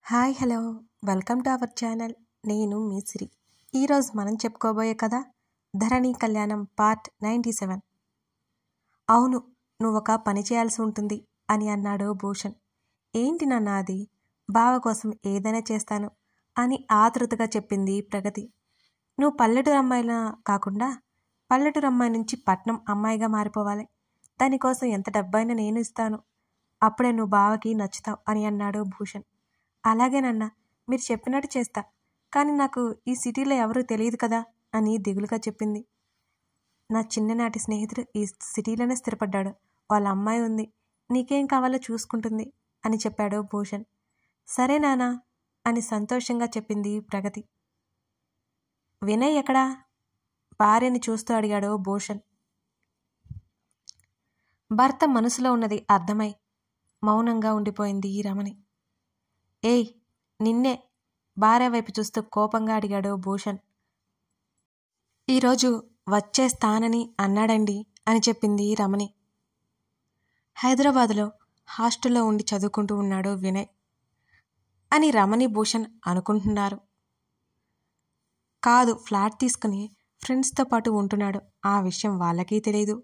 Hi hello welcome to our channel. నేను మీ సిరి. ఈరోజు మనం చెప్పుకోబోయే కథ ధరణి కళ్యాణం పార్ట్ 97. అవును, నువ్వొక పని చేయాల్సి ఉంటుంది అని అన్నాడు భూషణ్. ఏంటి నాన్న అది? బావ కోసం ఏదైనా చేస్తాను అని ఆతృతగా చెప్పింది ప్రగతి. నువ్వు పల్లెటూరు అమ్మాయిలా కాకుండా పల్లెటూరు అమ్మాయి నుంచి పట్నం అమ్మాయిగా మారిపోవాలి. దానికోసం ఎంత డబ్బైనా నేను ఇస్తాను. అప్పుడే నువ్వు బావకి నచ్చుతావు అని అన్నాడు భూషణ్. అలాగేనన్నా, మీరు చెప్పినట్టు చేస్తా. కానీ నాకు ఈ సిటీలో ఎవరూ తెలియదు కదా అని దిగులుగా చెప్పింది. నా చిన్ననాటి స్నేహితుడు ఈ సిటీలోనే స్థిరపడ్డాడు. వాళ్ళ అమ్మాయి ఉంది, నీకేం కావాలో చూసుకుంటుంది అని చెప్పాడు భూషణ్. సరే నానా అని సంతోషంగా చెప్పింది ప్రగతి. వినయ్ ఎక్కడా? భార్యని చూస్తూ అడిగాడు భూషణ్. భర్త మనసులో ఉన్నది అర్థమై మౌనంగా ఉండిపోయింది రమణి. ఏయ్, నిన్నే భార్య వైపు చూస్తూ కోపంగా అడిగాడు భూషణ్. ఈరోజు వచ్చేస్తానని అన్నాడండి అని చెప్పింది రమణి. హైదరాబాదులో హాస్టల్లో ఉండి చదువుకుంటూ ఉన్నాడు వినయ్ అని రమణి భూషణ్ అనుకుంటున్నారు. కాదు, ఫ్లాట్ తీసుకుని ఫ్రెండ్స్తో పాటు ఉంటున్నాడు. ఆ విషయం వాళ్ళకి తెలియదు.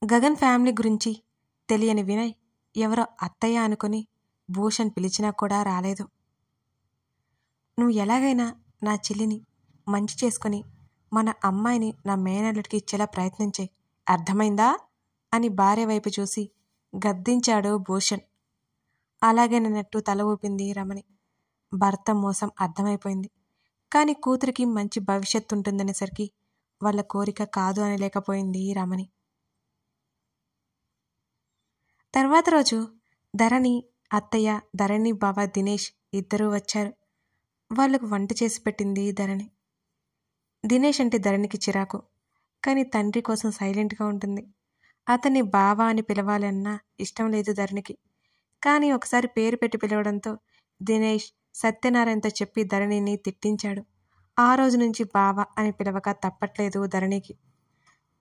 గగన్ ఫ్యామిలీ గురించి తెలియని వినయ్ ఎవరో అత్తయ్య అనుకుని భూషణ్ పిలిచినా కూడా రాలేదు. నువ్వు ఎలాగైనా నా చెల్లిని మంచి చేసుకుని మన అమ్మాయిని నా మేనల్లుడికి ఇచ్చేలా ప్రయత్నం చేయి, అర్థమైందా అని భార్య వైపు చూసి గద్దించాడు భూషణ్. అలాగేనన్నట్టు తల ఊపింది రమణి. భర్త మోసం అర్థమైపోయింది. కానీ కూతురికి మంచి భవిష్యత్తు ఉంటుందనేసరికి వాళ్ళ కోరిక కాదు అనలేకపోయింది రమణి. తర్వాత రోజు ధరణి అత్తయ్య, ధరణి బావ దినేష్ ఇద్దరూ వచ్చారు. వాళ్లకు వంట చేసి పెట్టింది ధరణి. దినేష్ అంటే ధరణికి చిరాకు, కానీ తండ్రి కోసం సైలెంట్గా ఉంటుంది. అతన్ని బావ అని పిలవాలన్నా ఇష్టం లేదు ధరణికి. కానీ ఒకసారి పేరు పెట్టి పిలవడంతో దినేష్ సత్యనారాయణతో చెప్పి ధరణిని తిట్టించాడు. ఆ రోజు నుంచి బావ అని పిలవక తప్పట్లేదు ధరణికి.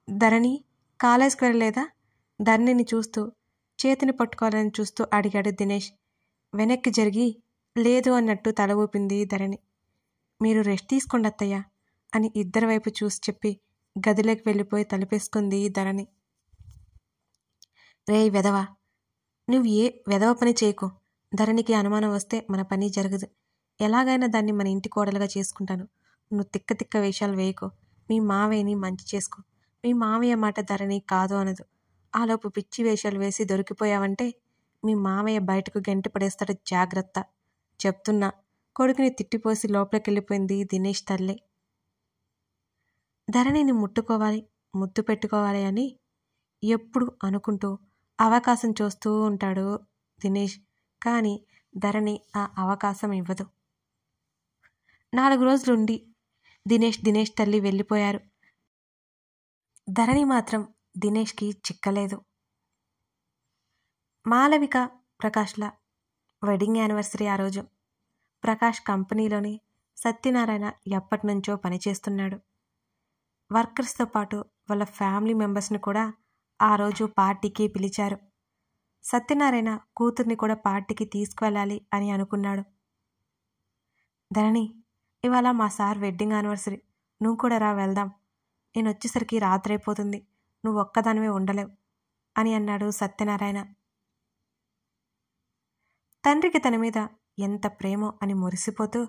ధరణి కాలేజ్కి వెళ్ళలేదా? ధరణిని చూస్తూ చేతిని పట్టుకోవాలని చూస్తూ అడిగాడు దినేష్. వెనక్కి జరిగి లేదు అన్నట్టు తల ఊపింది ధరణి. మీరు రెస్ట్ తీసుకోండి అత్తయ్య అని ఇద్దరి వైపు చూసి చెప్పి గదిలోకి వెళ్ళిపోయి తలుపేసుకుంది ధరణి. రేయ్ వెధవా, నువ్వు ఏ వెధవ పని చేయకు. ధరణికి అనుమానం వస్తే మన పని జరగదు. ఎలాగైనా దాన్ని మన ఇంటి కోడలుగా చేసుకుంటాను. నువ్వు తిక్క తిక్క వేషాలు వేయకు. మీ మావయ్యని మంచి చేసుకో. మీ మావయ్య మాట ధరణి కాదు అనదు. ఆలోపు పిచ్చి వేషాలు వేసి దొరికిపోయావంటే మీ మామయ్య బయటకు గెంటి పడేస్తాడు, జాగ్రత్త చెప్తున్నా. కొడుకుని తిట్టిపోసి లోపలికి వెళ్ళిపోయింది దినేష్ తల్లి. ధరణిని ముట్టుకోవాలి, ముద్దు పెట్టుకోవాలి అని ఎప్పుడు అనుకుంటూ అవకాశం చూస్తూ ఉంటాడు దినేష్. కానీ ధరణి ఆ అవకాశం ఇవ్వదు. 4 రోజులుండి దినేష్ తల్లి వెళ్ళిపోయారు. ధరణి మాత్రం దినేష్కి చిక్కలేదు. మాలవిక ప్రకాష్ల వెడ్డింగ్ యానివర్సరీ ఆ రోజు. ప్రకాష్ కంపెనీలోని సత్యనారాయణ ఎప్పటినుంచో పనిచేస్తున్నాడు. వర్కర్స్తో పాటు వాళ్ళ ఫ్యామిలీ మెంబర్స్ని కూడా ఆ రోజు పార్టీకి పిలిచారు. సత్యనారాయణ కూతుర్ని కూడా పార్టీకి తీసుకువెళ్ళాలి అని అనుకున్నాడు. ధరణి, ఇవాళ మా సార్ వెడ్డింగ్ యానివర్సరీ, నువ్వు కూడా రా, వెళ్దాం. నేను వచ్చేసరికి రాత్రి అయిపోతుంది, నువ్వు ఒక్కదానివే ఉండలేవు అని అన్నాడు సత్యనారాయణ. తండ్రికి తన మీద ఎంత ప్రేమో అని మురిసిపోతూ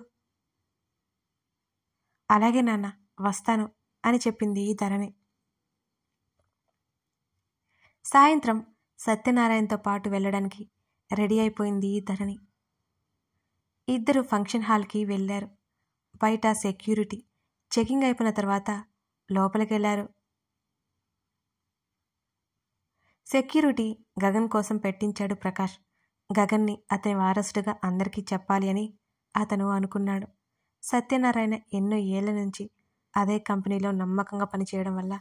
అలాగే నాన్న, వస్తాను అని చెప్పింది ధరణి. సాయంత్రం సత్యనారాయణతో పాటు వెళ్ళడానికి రెడీ అయిపోయింది ధరణి. ఇద్దరు ఫంక్షన్ హాల్కి వెళ్ళారు. బయట సెక్యూరిటీ చెకింగ్ అయిపోయిన తర్వాత లోపలికి వెళ్ళారు. సెక్యూరిటీ గగన్ కోసం పెట్టించాడు ప్రకాష్. గగన్ని అతని వారసుడిగా అందరికీ చెప్పాలి అని అతను అనుకున్నాడు. సత్యనారాయణ ఎన్నో ఏళ్ల నుంచి అదే కంపెనీలో నమ్మకంగా పనిచేయడం వల్ల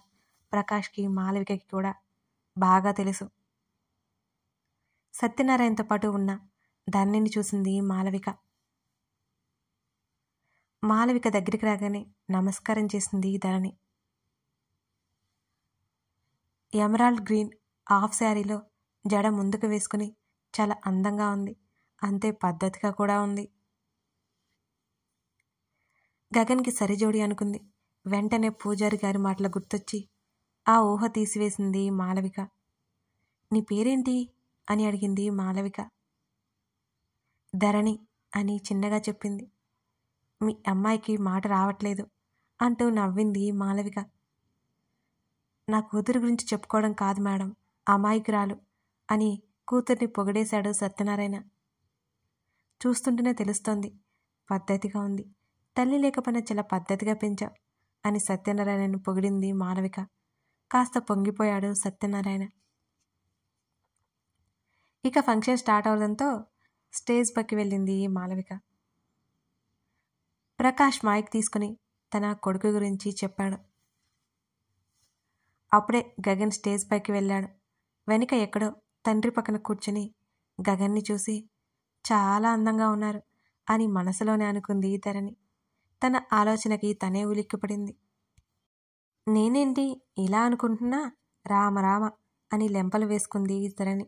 ప్రకాష్కి, మాలవికకి కూడా బాగా తెలుసు. సత్యనారాయణతో పాటు ఉన్న ధరణిని చూసింది మాలవిక. మాలవిక దగ్గరికి రాగానే నమస్కారం చేసింది ధరణి. ఎమరాల్డ్ గ్రీన్ హాఫ్ శారీలో జడ ముందుకు వేసుకుని చాలా అందంగా ఉంది. అంతే పద్ధతిగా కూడా ఉంది. గగన్కి సరిజోడి అనుకుంది. వెంటనే పూజారి గారి మాటలు గుర్తొచ్చి ఆ ఊహ తీసివేసింది మాలవిక. నీ పేరేంటి అని అడిగింది మాలవిక. ధరణి అని చిన్నగా చెప్పింది. మీ అమ్మాయికి మాట రావట్లేదు అంటూ నవ్వింది మాలవిక. నా కూతురు గురించి చెప్పుకోవడం కాదు మేడం, అమాయకురాలు అని కూతుర్ని పొగిడేశాడు సత్యనారాయణ. చూస్తుంటేనే తెలుస్తోంది, పద్ధతిగా ఉంది, తల్లి లేకపోయినా చాలా పద్ధతిగా పెంచావు అని సత్యనారాయణను పొగిడింది మాలవిక. కాస్త పొంగిపోయాడు సత్యనారాయణ. ఇక ఫంక్షన్ స్టార్ట్ అవడంతో స్టేజ్ పైకి వెళ్ళింది మాలవిక. ప్రకాష్ మైక్ తీసుకుని తన కొడుకు గురించి చెప్పాడు. అప్పుడే గగన్ స్టేజ్ పైకి వెళ్ళాడు. వెనుక ఎక్కడో తండ్రి పక్కన కూర్చుని గగన్ని చూసి చాలా అందంగా ఉన్నారు అని మనసులోనే అనుకుంది ధరణి. తన ఆలోచనకి తనే ఉలిక్కిపడింది. నేనేంటి ఇలా అనుకుంటున్నా, రామరామ అని లెంపలు వేసుకుంది ధరణి.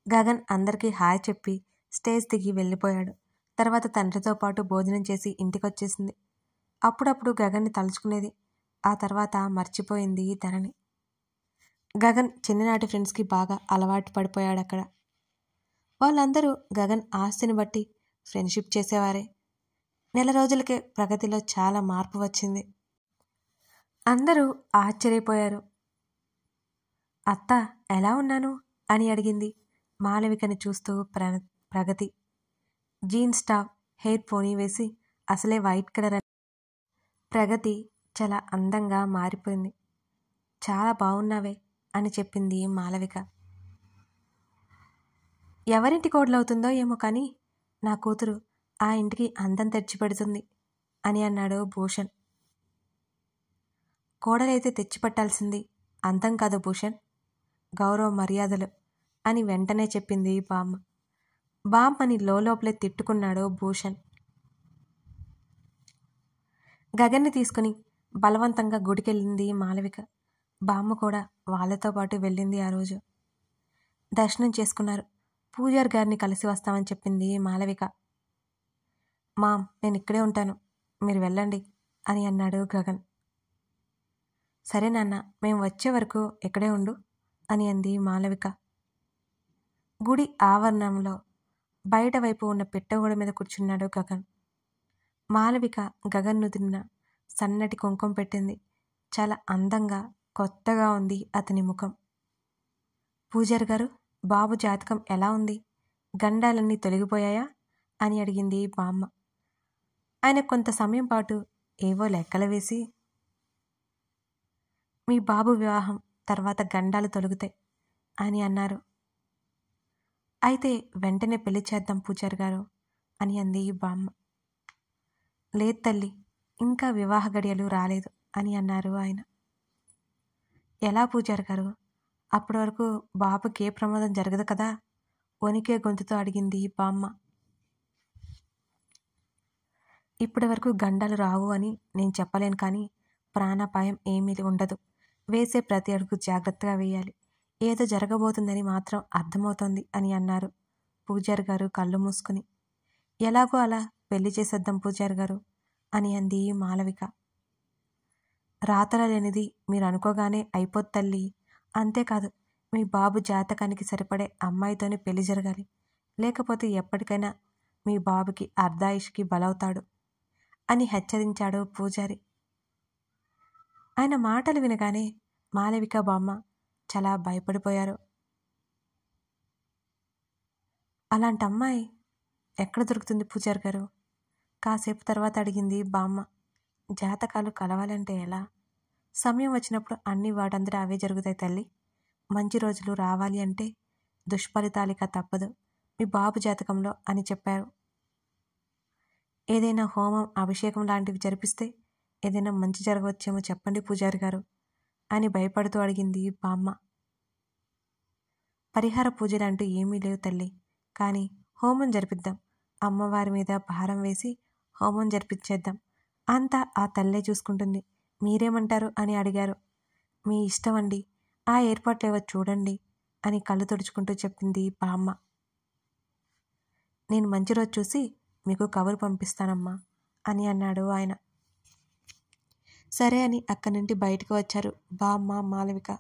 గగన్ అందరికీ హాయ్ చెప్పి స్టేజ్ దిగి వెళ్ళిపోయాడు. తర్వాత తండ్రితో పాటు భోజనం చేసి ఇంటికొచ్చేసింది. అప్పుడప్పుడు గగన్ని తలుచుకునేది. ఆ తర్వాత మర్చిపోయింది ధరణి. గగన్ చిన్ననాటి ఫ్రెండ్స్కి బాగా అలవాటు పడిపోయాడు అక్కడ. వాళ్ళందరూ గగన్ ఆస్తిని బట్టి ఫ్రెండ్షిప్ చేసేవారే. నెల రోజులకే ప్రగతిలో చాలా మార్పు వచ్చింది. అందరూ ఆశ్చర్యపోయారు. అత్త ఎలా ఉన్నాను అని అడిగింది మాలవికని చూస్తూ ప్రగతి. జీన్స్ టాప్, హెయిర్ పోనీ వేసి అసలే వైట్ కలర్ అని ప్రగతి చాలా అందంగా మారిపోయింది. చాలా బాగున్నావే అని చెప్పింది మాలవిక. ఎవరింటి కోడలవుతుందో ఏమో కానీ నా కూతురు ఆ ఇంటికి అందం తెచ్చిపెడుతుంది అని అన్నాడు భూషణ్. కోడలైతే తెచ్చిపెట్టాల్సింది అందం కాదు భూషణ్, గౌరవ మర్యాదలు అని వెంటనే చెప్పింది బామ్మ. బామ్మని లోపలే తిట్టుకున్నాడు భూషణ్. గగన్ని తీసుకుని బలవంతంగా గుడికెళ్ళింది మాలవిక. బామ్మ కూడా వాళ్ళతో పాటు వెళ్ళింది. ఆ రోజు దర్శనం చేసుకున్నారు. పూజారి గారిని కలిసి వస్తామని చెప్పింది మాలవిక. మామ్, నేను ఇక్కడే ఉంటాను, మీరు వెళ్ళండి అని అన్నాడు గగన్. సరే నాన్న, మేము వచ్చే వరకు ఇక్కడే ఉండు అని అంది మాలవిక. గుడి ఆవరణంలో బయట వైపు ఉన్న పెట్టగోడ మీద కూర్చున్నాడు గగన్. మాలవిక గగన్ నుదిరిన సన్నటి కుంకుమ పెట్టింది. చాలా అందంగా కొత్తగా ఉంది అతని ముఖం. పూజారి గారు, బాబు జాతకం ఎలా ఉంది? గండాలన్నీ తొలగిపోయాయా అని అడిగింది బామ్మ. ఆయన కొంత సమయం పాటు ఏవో లెక్కలు వేసి, మీ బాబు వివాహం తర్వాత గండాలు తొలుగుతాయి అని అన్నారు. అయితే వెంటనే పెళ్లి చేద్దాం పూజారి గారు అని అంది బామ్మ. లేదు తల్లి, ఇంకా వివాహ గడియలు రాలేదు అని అన్నారు ఆయన. ఎలా పూజారి గారు? అప్పటి వరకు బాబుకి ఏ ప్రమాదం జరగదు కదా? వణికే గొంతుతో అడిగింది బామ్మ. ఇప్పటి వరకు గండాలు రావు అని నేను చెప్పలేను, కానీ ప్రాణాపాయం ఏమీ ఉండదు. వేసే ప్రతి అడుగు జాగ్రత్తగా వేయాలి. ఏదో జరగబోతుందని మాత్రం అర్థమవుతోంది అని అన్నారు పూజారి గారు కళ్ళు మూసుకుని. ఎలాగో అలా పెళ్లి చేసేద్దాం పూజారి గారు అని అంది మాలవిక. రాతల లేనిది మీరు అనుకోగానే అయిపోద్ది తల్లి. అంతేకాదు, మీ బాబు జాతకానికి సరిపడే అమ్మాయితోనే పెళ్లి జరగాలి. లేకపోతే ఎప్పటికైనా మీ బాబుకి అర్ధాయుష్కి బలవుతాడు అని హెచ్చరించాడు పూజారి. ఆయన మాటలు వినగానే మాలవిక బామ్మ చాలా భయపడిపోయారు. అలాంటి అమ్మాయి ఎక్కడ దొరుకుతుంది పూజారి గారు? కాసేపు తర్వాత అడిగింది బామ్మ. జాతకాలు కలవాలంటే ఎలా? సమయం వచ్చినప్పుడు అన్ని వాటంతటా అవే జరుగుతాయి తల్లి. మంచి రోజులు రావాలి అంటే దుష్ఫలితాలిక తప్పదు మీ బాబు జాతకంలో అని చెప్పారు. ఏదైనా హోమం, అభిషేకం లాంటివి జరిపిస్తే ఏదైనా మంచి జరగవచ్చేమో చెప్పండి పూజారి గారు అని భయపడుతూ అడిగింది బామ్మ. పరిహార పూజలంటూ ఏమీ లేవు తల్లి, కానీ హోమం జరిపిద్దాం. అమ్మవారి మీద భారం వేసి హోమం జరిపించేద్దాం. అంతా ఆ తల్లే చూసుకుంటుంది. మీరేమంటారు అని అడిగారు. మీ ఇష్టం అండి, ఆ ఏర్పాట్లేవో చూడండి అని కళ్ళు తుడుచుకుంటూ చెప్పింది బామ్మ. నేను మంచి రోజు చూసి మీకు కబురు పంపిస్తానమ్మా అని అన్నాడు ఆయన. సరే అని అక్కడి నుండి బయటకు వచ్చారు బామ్మ, మాలవిక.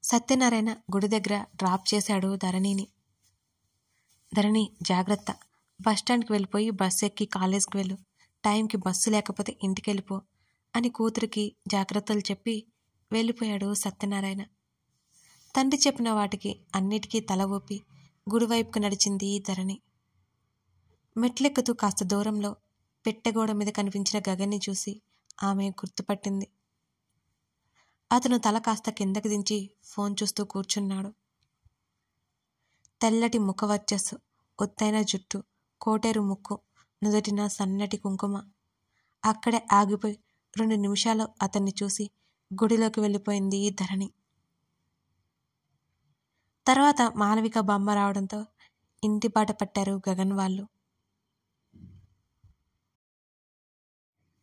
సత్యనారాయణ గుడి దగ్గర డ్రాప్ చేశాడు ధరణిని. ధరణి, జాగ్రత్త, బస్టాండ్కి వెళ్ళిపోయి బస్సు ఎక్కి కాలేజ్కి వెళ్ళు, టైంకి బస్సు లేకపోతే ఇంటికి వెళ్ళిపో అని కూతురికి జాగ్రత్తలు చెప్పి వెళ్ళిపోయాడు సత్యనారాయణ. తండ్రి చెప్పిన వాటికి అన్నిటికీ తల ఊపి గుడివైపుకు నడిచింది ధరణి. మెట్లెక్కుతూ కాస్త దూరంలో పెట్టెగోడ మీద కనిపించిన గగన్ని చూసి ఆమె గుర్తుపట్టింది. అతను తల కాస్త కిందకి దించి ఫోన్ చూస్తూ కూర్చున్నాడు. తెల్లటి ముఖ వర్చస్సు, ఒత్తైన జుట్టు, కోటేరు ముక్కు, నుదుటిన సన్నటి కుంకుమ. అక్కడే ఆగిపోయి 2 నిమిషాలు అతన్ని చూసి గుడిలోకి వెళ్ళిపోయింది ధరణి. తర్వాత మాలవిక బొమ్మ రావడంతో ఇంటి బాట పట్టారు గగన్ వాళ్ళు.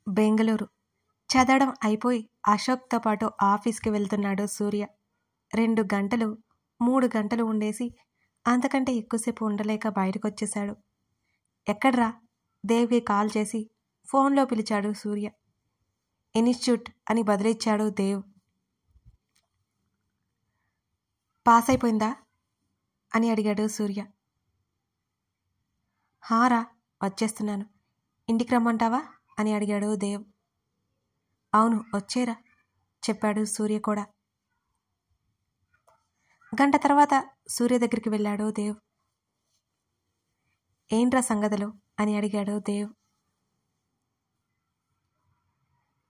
బెంగళూరు. చదవడం అయిపోయి అశోక్తో పాటు ఆఫీస్కి వెళ్తున్నాడు సూర్య. 2 గంటలు 3 గంటలు ఉండేసి అంతకంటే ఎక్కువసేపు ఉండలేక బయటకు వచ్చేశాడు. ఎక్కడ్రా? దేవ్కి కాల్ చేసి ఫోన్లో పిలిచాడు సూర్య. ఇన్స్టిట్యూట్ అని బదిలిచ్చాడు దేవ్. పాస్ అయిపోయిందా అని అడిగాడు సూర్య. హారా, వచ్చేస్తున్నాను. ఇంటికి రమ్మంటావా అని అడిగాడు దేవ్. అవును, వచ్చేరా చెప్పాడు సూర్య కూడా. గంట తర్వాత సూర్య దగ్గరికి వెళ్ళాడు దేవ్. ఏంట్రా సంగతులు అని అడిగాడు దేవ్.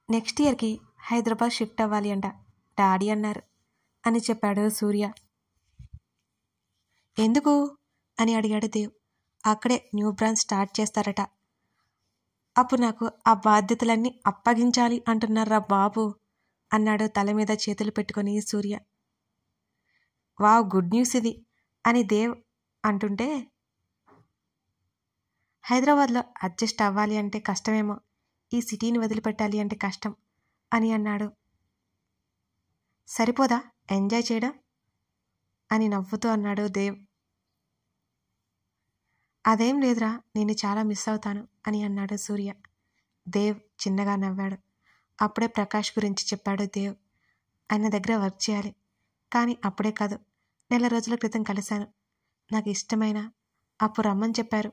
నెక్స్ట్ ఇయర్కి హైదరాబాద్ షిఫ్ట్ అవ్వాలి అంట, డాడీ అన్నారు అని చెప్పాడు సూర్య. ఎందుకు అని అడిగాడు దేవ్. అక్కడే న్యూ బ్రాంచ్ స్టార్ట్ చేస్తారట. అప్పుడు నాకు ఆ బాధ్యతలన్నీ అప్పగించాలి అంటున్నారా బాబు అన్నాడు తల మీద చేతులు పెట్టుకొని సూర్య. వావ్, గుడ్ న్యూస్ ఇది అని దేవ్ అంటుంటే, హైదరాబాద్లో అడ్జస్ట్ అవ్వాలి అంటే కష్టమేమో, ఈ సిటీని వదిలిపెట్టాలి అంటే కష్టం అని అన్నాడు. సరిపోదా ఎంజాయ్ చేయడం అని నవ్వుతూ అన్నాడు దేవ్. అదేం లేదురా, నేను చాలా మిస్ అవుతాను అని అన్నాడు సూర్య. దేవ్ చిన్నగా నవ్వాడు. అప్పుడే ప్రకాష్ గురించి చెప్పాడు దేవ్. ఆయన దగ్గర వర్క్ చేయాలి, కానీ అప్పుడే కాదు, నెల రోజుల క్రితం కలిశాను. నాకు ఇష్టమైన అప్పుడు రమ్మని చెప్పారు.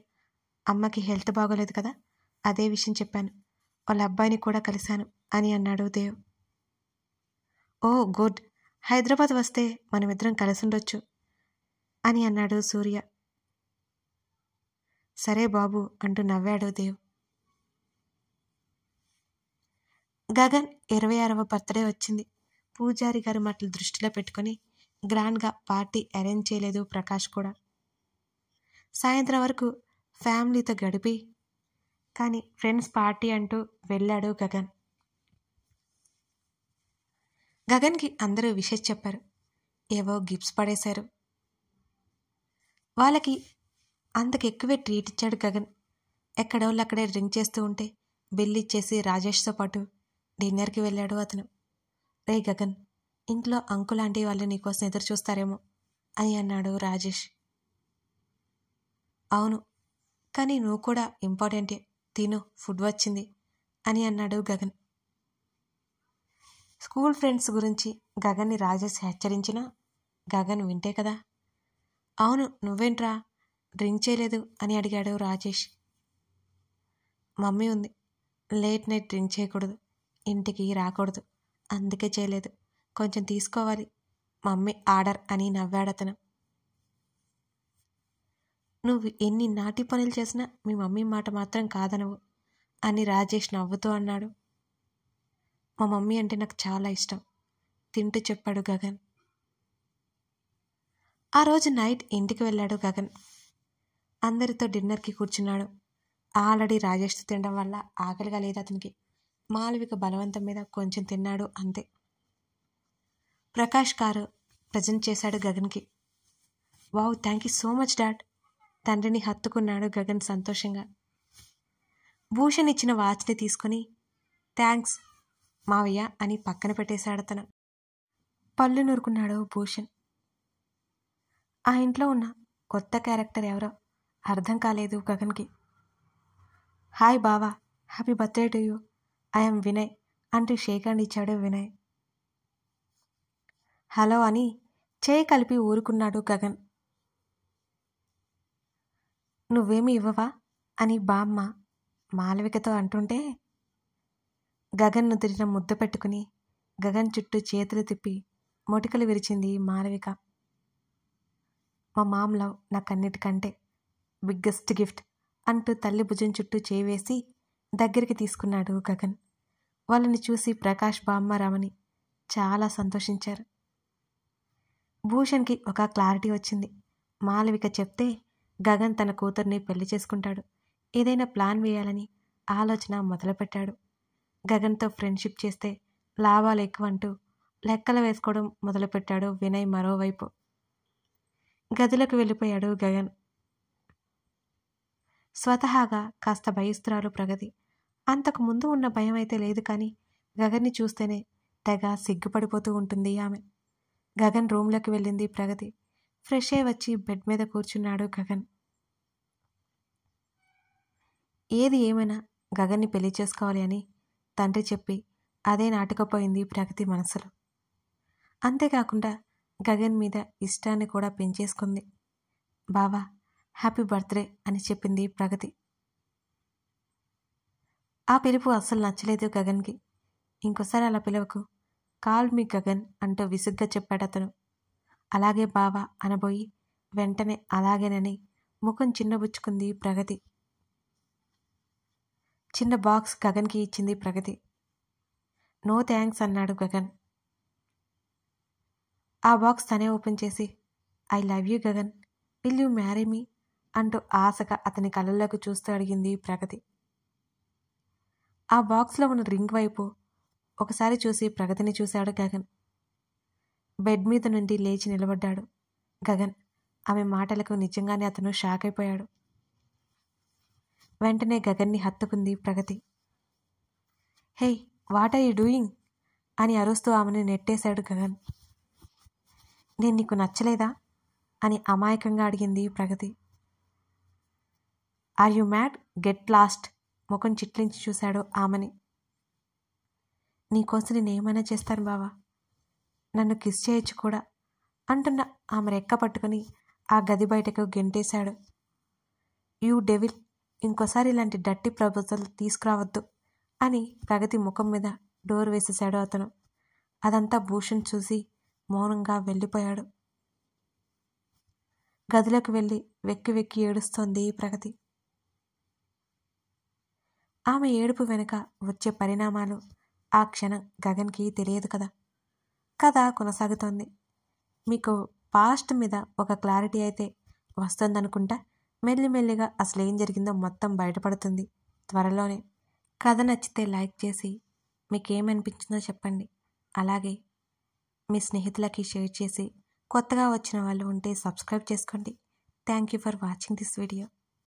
అమ్మకి హెల్త్ బాగోలేదు కదా, అదే విషయం చెప్పాను. వాళ్ళ అబ్బాయిని కూడా కలిశాను అని అన్నాడు దేవ్. ఓ గుడ్, హైదరాబాద్ వస్తే మనమిద్దరం కలిసి ఉండొచ్చు అని అన్నాడు సూర్య. సరే బాబు అంటూ నవ్వాడు దేవ్. గగన్ 26వ బర్త్డే వచ్చింది. పూజారి గారి మాటలు దృష్టిలో పెట్టుకొని గ్రాండ్గా పార్టీ అరేంజ్ చేయలేదు ప్రకాష్ కూడా. సాయంత్రం వరకు ఫ్యామిలీతో గడిపి కానీ ఫ్రెండ్స్ పార్టీ అంటూ వెళ్ళాడు గగన్. గగన్కి అందరూ విషెస్ చెప్పారు. ఏవో గిఫ్ట్స్ పడేశారు. వాళ్ళకి అంతకెక్కువే ట్రీట్ ఇచ్చాడు గగన్. ఎక్కడోళ్ళు అక్కడే డ్రింక్ చేస్తూ ఉంటే బిల్ ఇచ్చేసి రాజేష్తో పాటు డిన్నర్కి వెళ్ళాడు అతను. రే గగన్, ఇంట్లో అంకుల్ ఆంటీ వాళ్ళు నీకోసం ఎదురు చూస్తారేమో అని అన్నాడు రాజేష్. అవును, కానీ నువ్వు కూడా ఇంపార్టెంటే, తిను, ఫుడ్ వచ్చింది అని అన్నాడు గగన్. స్కూల్ ఫ్రెండ్స్ గురించి గగన్ని రాజేష్ హెచ్చరించినా గగన్ వింటే కదా. అవును, నువ్వేంట్రా డ్రింక్ చేయలేదు అని అడిగాడు రాజేష్. మమ్మీ ఉంది, లేట్ నైట్ డ్రింక్ చేయకూడదు, ఇంటికి రాకూడదు, అందుకే చేయలేదు, కొంచెం తీసుకోవాలి, మమ్మీ ఆర్డర్ అని నవ్వాడతను. నువ్వు ఎన్ని నాటి పనులు చేసినా మీ మమ్మీ మాట మాత్రం కాదనవు అని రాజేష్ నవ్వుతూ అన్నాడు. మా మమ్మీ అంటే నాకు చాలా ఇష్టం తింటూ చెప్పాడు గగన్. ఆ రోజు నైట్ ఇంటికి వెళ్ళాడు గగన్. అందరితో డిన్నర్కి కూర్చున్నాడు. ఆల్రెడీ రాజేష్తో తినడం వల్ల ఆకలిగా లేదు అతనికి. మాలవిక బలవంతం మీద కొంచెం తిన్నాడు అంతే. ప్రకాష్ కారు ప్రజెంట్ చేశాడు గగన్కి. Wow, thank you so much dad. తండ్రిని హత్తుకున్నాడు గగన్ సంతోషంగా. భూషణ్ ఇచ్చిన వాచ్ని తీసుకొని థ్యాంక్స్ మావయ్య అని పక్కన పెట్టేశాడు అతను. పళ్ళు నూరుకున్నాడు భూషణ్. ఆ ఇంట్లో ఉన్న కొత్త క్యారెక్టర్ ఎవరో అర్థం కాలేదు గగన్కి. హాయ్ బావా, happy birthday to you, I'm Vinay అంటూ షేక్ హ్యాండ్ ఇచ్చాడు వినయ్. హలో అని చేయి కలిపి ఊరుకున్నాడు గగన్. నువ్వేమీ ఇవ్వవా అని బామ్మ మాలవికతో అంటుంటే గగన్ నుదిరిన ముద్ద పెట్టుకుని గగన్ చుట్టూ చేతులు తిప్పి మొటికలు విరిచింది మాలవిక. మా మామ్ లవ్ నాకన్నిటికంటే బిగ్గెస్ట్ గిఫ్ట్ అంటూ తల్లి భుజం చుట్టూ చేయి వేసి దగ్గరికి తీసుకున్నాడు గగన్. వాళ్ళని చూసి ప్రకాష్, బామ్మ, రమణి చాలా సంతోషించారు. భూషణ్కి ఒక క్లారిటీ వచ్చింది. మాలవిక చెప్తే గగన్ తన కూతుర్ని పెళ్లి చేసుకుంటాడు, ఏదైనా ప్లాన్ వేయాలని ఆలోచన మొదలుపెట్టాడు. గగన్తో ఫ్రెండ్షిప్ చేస్తే లాభాలు ఎక్కువ అంటూ లెక్కలు వేసుకోవడం మొదలుపెట్టాడు వినయ్. మరోవైపు గదిలోకి వెళ్ళిపోయాడు గగన్. స్వతహాగా కాస్త భయస్తురాలు ప్రగతి. అంతకు ముందు ఉన్న భయం అయితే లేదు, కానీ గగన్ని చూస్తేనే తెగ సిగ్గుపడిపోతూ ఉంటుంది ఆమె. గగన్ రూమ్లోకి వెళ్ళింది ప్రగతి. ఫ్రెష్ అయి వచ్చి బెడ్ మీద కూర్చున్నాడు గగన్. ఏది ఏమైనా గగన్ని పెళ్లి చేసుకోవాలి అని తండ్రి చెప్పి అదే నాటుకుపోయింది ప్రగతి మనసులో. అంతేకాకుండా గగన్ మీద ఇష్టాన్ని కూడా పెంచేసుకుంది. బావా, హ్యాపీ బర్త్డే అని చెప్పింది ప్రగతి. ఆ పిలుపు అస్సలు నచ్చలేదు గగన్కి. ఇంకోసారి అలా పిలవకు, కాల్ మీ గగన్ అంటూ విసుగ్గా చెప్పాడు అతను. అలాగే బావా అనబోయి వెంటనే అలాగేనని ముఖం చిన్నబుచ్చుకుంది ప్రగతి. చిన్న బాక్స్ గగన్కి ఇచ్చింది ప్రగతి. నో థ్యాంక్స్ అన్నాడు గగన్. ఆ బాక్స్ తనే ఓపెన్ చేసి I love you Gagan, will you marry me అంటూ ఆశగా అతని కళ్ళల్లోకి చూస్తూ అడిగింది ప్రగతి. ఆ బాక్స్లో ఉన్న రింగ్ వైపు ఒకసారి చూసి ప్రగతిని చూశాడు గగన్. బెడ్ మీద నుండి లేచి నిలబడ్డాడు గగన్. ఆమె మాటలకు నిజంగానే అతను షాక్ అయిపోయాడు. వెంటనే గగన్ని హత్తుకుంది ప్రగతి. హే, వాట్ ఆర్ యూ డూయింగ్ అని అరుస్తూ ఆమెను నెట్టేశాడు గగన్. నేను నీకు నచ్చలేదా అని అమాయకంగా అడిగింది Pragati. Are you mad, get lost ముఖం చిట్లించి చూశాడు ఆమెని. నీకోసం నేను ఏమైనా చేస్తాను బావా, నన్ను కిస్ చేయొచ్చు కూడా అంటున్న ఆమె రెక్క పట్టుకుని ఆ గది బయటకు గెంటేశాడు. యూ డెవిల్, ఇంకోసారి ఇలాంటి డట్టి ప్రపోజల్ తీసుకురావద్దు అని ప్రగతి ముఖం మీద డోర్ వేసేశాడు అతను. అదంతా భూషణ్ చూసి మౌనంగా వెళ్ళిపోయాడు. గదిలోకి వెళ్ళి వెక్కి వెక్కి ఏడుస్తోంది ప్రగతి. ఆమె ఏడుపు వెనుక వచ్చే పరిణామాలు ఆ క్షణం గగన్కి తెలియదు కదా. కథ కొనసాగుతోంది. మీకు పాస్ట్ మీద ఒక క్లారిటీ అయితే వస్తుందనుకుంటా. మెల్లిమెల్లిగా అసలు ఏం జరిగిందో మొత్తం బయటపడుతుంది త్వరలోనే. కథ నచ్చితే లైక్ చేసి మీకేమనిపించిందో చెప్పండి. అలాగే మీ స్నేహితులకి షేర్ చేసి కొత్తగా వచ్చిన వాళ్ళు ఉంటే సబ్స్క్రైబ్ చేసుకోండి. Thank you for watching this video.